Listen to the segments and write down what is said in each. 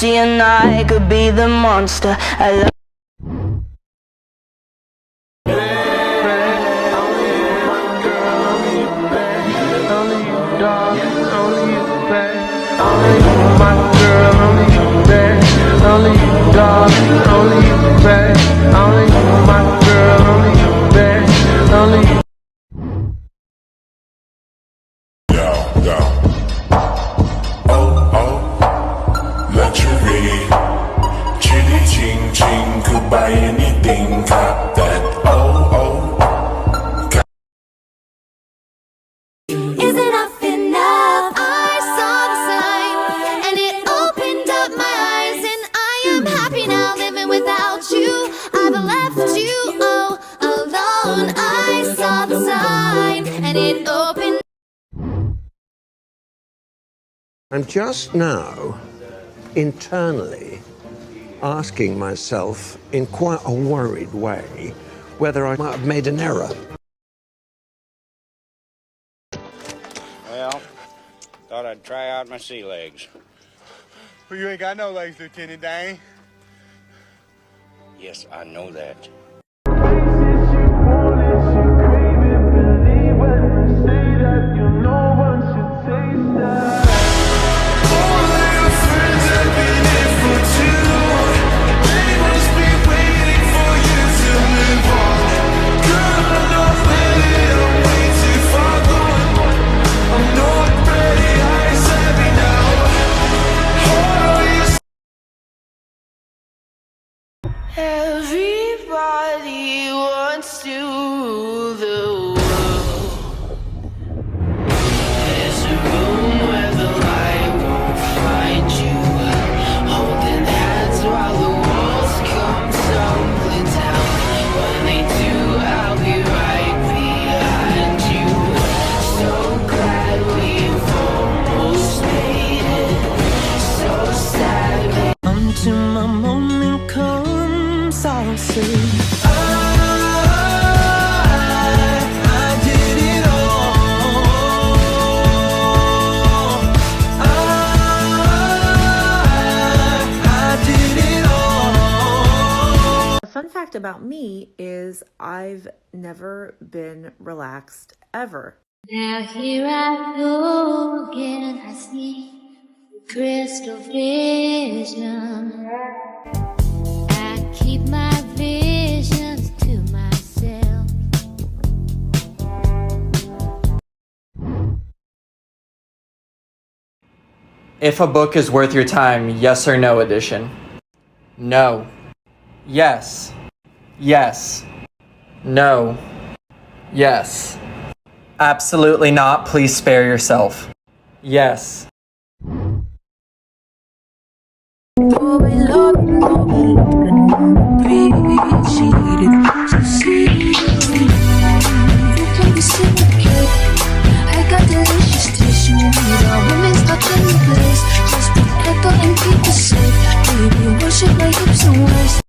beauty and I could be the monster. I love I'm just now, internally, asking myself in quite a worried way whether I might have made an error. Well, thought I'd try out my sea legs. Well, you ain't got no legs, Lieutenant Dane. Yes, I know that. everybody wants to rule the world. There's a room where the light won't find you, holding hands while the walls come tumbling down. When they do, I'll be right behind you. So glad we've almost made it. So sad. Until my moment comes, I'll say I did it all. I did it all. A fun fact about me is I've never been relaxed ever. Now here I go again, I see crystal vision. I keep my visions to myself. If a book is worth your time, yes or no edition? No. Yes. Yes. No. Yes. Absolutely not. Please spare yourself. Yes. I got delicious tissue. All women stuck in the place. Just protect her and keep her safe. Baby, worship my hips and waist.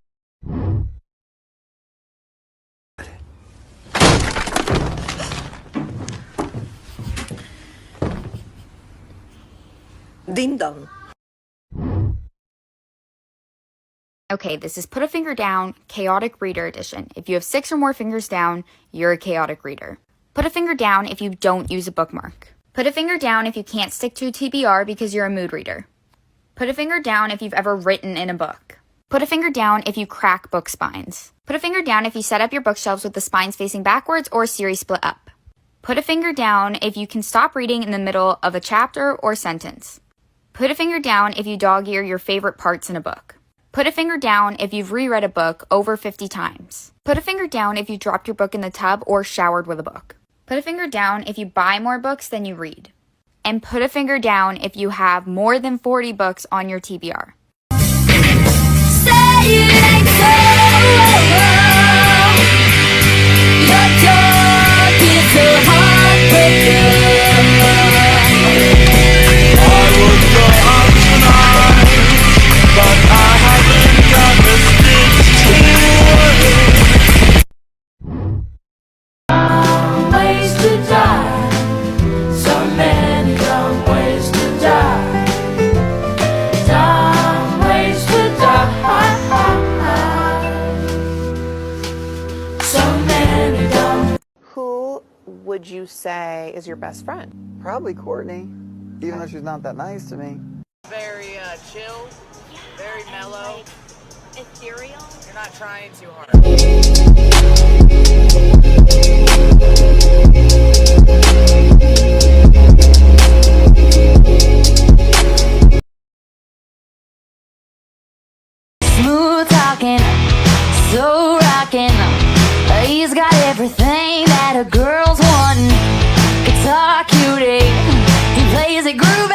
Ding dong. Okay, this is Put a Finger Down, Chaotic Reader Edition. If you have 6 or more fingers down, you're a chaotic reader. Put a finger down if you don't use a bookmark. Put a finger down if you can't stick to a TBR because you're a mood reader. Put a finger down if you've ever written in a book. Put a finger down if you crack book spines. Put a finger down if you set up your bookshelves with the spines facing backwards or series split up. Put a finger down if you can stop reading in the middle of a chapter or sentence. Put a finger down if you dog-ear your favorite parts in a book. Put a finger down if you've reread a book over 50 times. Put a finger down if you dropped your book in the tub or showered with a book. Put a finger down if you buy more books than you read. And put a finger down if you have more than 40 books on your TBR. Say it ain't so. Your talk is so heartbreaking. I would go out tonight, but I haven't got the sticks to Ways to die. So many dumb ways to die. Dumb say is your best friend? Probably Courtney, even though she's not that nice to me. Very chill, very mellow. Ethereal. You're not trying too hard. Smooth talking, so rocking. He's got everything that a girl's wanting. Guitar cutie, he plays it groovy.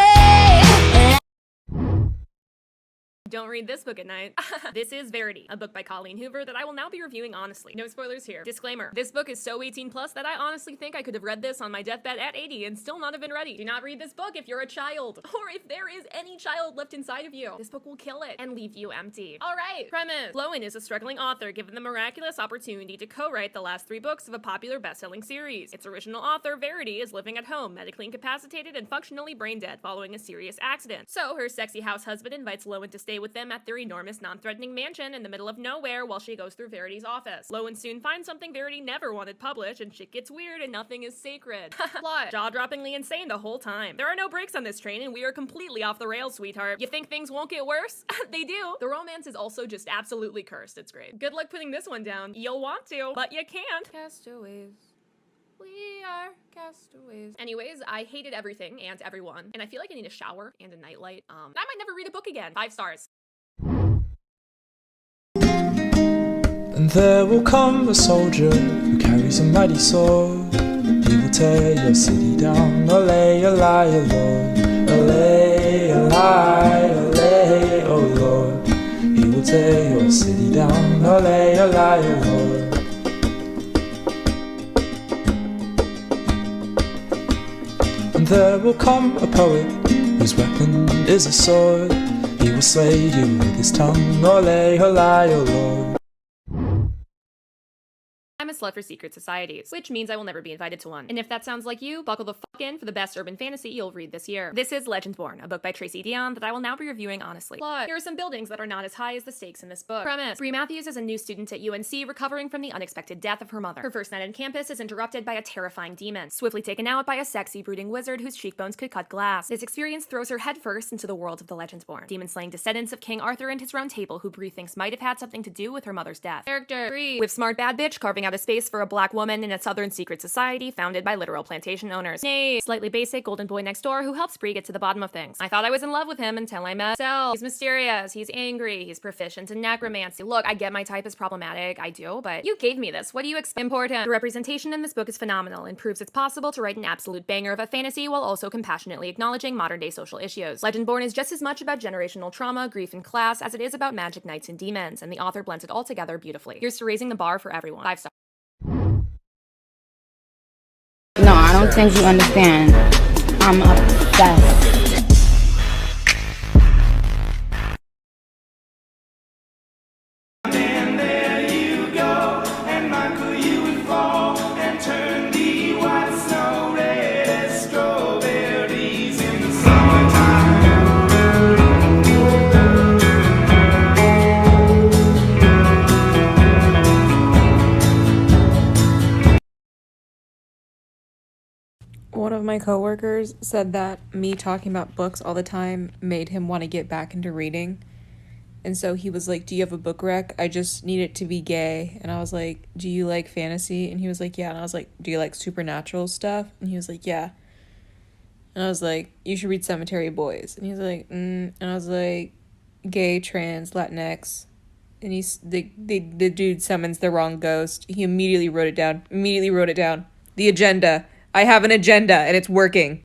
Don't read this book at night. This is Verity, a book by Colleen Hoover that I will now be reviewing honestly. No spoilers here. Disclaimer, this book is so 18 plus that I honestly think I could have read this on my deathbed at 80 and still not have been ready. Do not read this book if you're a child, or if there is any child left inside of you. This book will kill it and leave you empty. All right, premise. Lowen is a struggling author given the miraculous opportunity to co-write the last 3 books of a popular best-selling series. Its original author, Verity, is living at home, medically incapacitated and functionally brain dead following a serious accident. So her sexy house husband invites Lowen to stay with them at their enormous, non-threatening mansion in the middle of nowhere while she goes through Verity's office. Lowen soon finds something Verity never wanted published, and shit gets weird and nothing is sacred. Plot. Jaw-droppingly insane the whole time. There are no brakes on this train and we are completely off the rails, sweetheart. You think things won't get worse? They do. The romance is also just absolutely cursed. It's great. Good luck putting this one down. You'll want to, but you can't. Castaways. We are castaways. Anyways, I hated everything and everyone, and I feel like I need a shower and a nightlight. I might never read a book again. 5 stars. And there will come a soldier who carries a mighty sword. He will tear your city down. Olay, olay, oh Lord. Olay, olay, olay, oh Lord. He will tear your city down. Olay, olay, oh Lord. And there will come a poet whose weapon is a sword. He will slay you with his tongue. Olay, olay, oh Lord. I'm a slut for secret societies, which means I will never be invited to one. And if that sounds like you, buckle the fuck in for the best urban fantasy you'll read this year. This is Legendborn, a book by Tracy Dion that I will now be reviewing honestly. Plot. Here are some buildings that are not as high as the stakes in this book. Premise. Bree Matthews is a new student at UNC recovering from the unexpected death of her mother. Her first night on campus is interrupted by a terrifying demon, swiftly taken out by a sexy, brooding wizard whose cheekbones could cut glass. This experience throws her headfirst into the world of the Legendborn, demon-slaying descendants of King Arthur and his round table who Bree thinks might have had something to do with her mother's death. Character. Bree, with smart bad bitch carving out a space for a black woman in a southern secret society founded by literal plantation owners. Nate, slightly basic golden boy next door who helps Bree get to the bottom of things. I thought I was in love with him until I met Sel. He's mysterious, he's angry, he's proficient in necromancy. Look, I get my type is problematic, I do, but you gave me this. What do you expect? Important. The representation in this book is phenomenal and proves it's possible to write an absolute banger of a fantasy while also compassionately acknowledging modern-day social issues. Legendborn is just as much about generational trauma, grief, and class as it is about magic knights and demons, and the author blends it all together beautifully. Here's to raising the bar for everyone. 5 stars. No, I don't think you understand. I'm obsessed. And there you go, and Michael, you would fall and turn the white snow red as strawberries in the summertime. One of my coworkers said that me talking about books all the time made him want to get back into reading. And so he was like, do you have a book rec? I just need it to be gay. And I was like, do you like fantasy? And he was like, yeah. And I was like, do you like supernatural stuff? And he was like, yeah. And I was like, you should read Cemetery Boys. And he was like, And I was like, gay, trans, Latinx. And the dude summons the wrong ghost. He immediately wrote it down. The agenda. I have an agenda and it's working.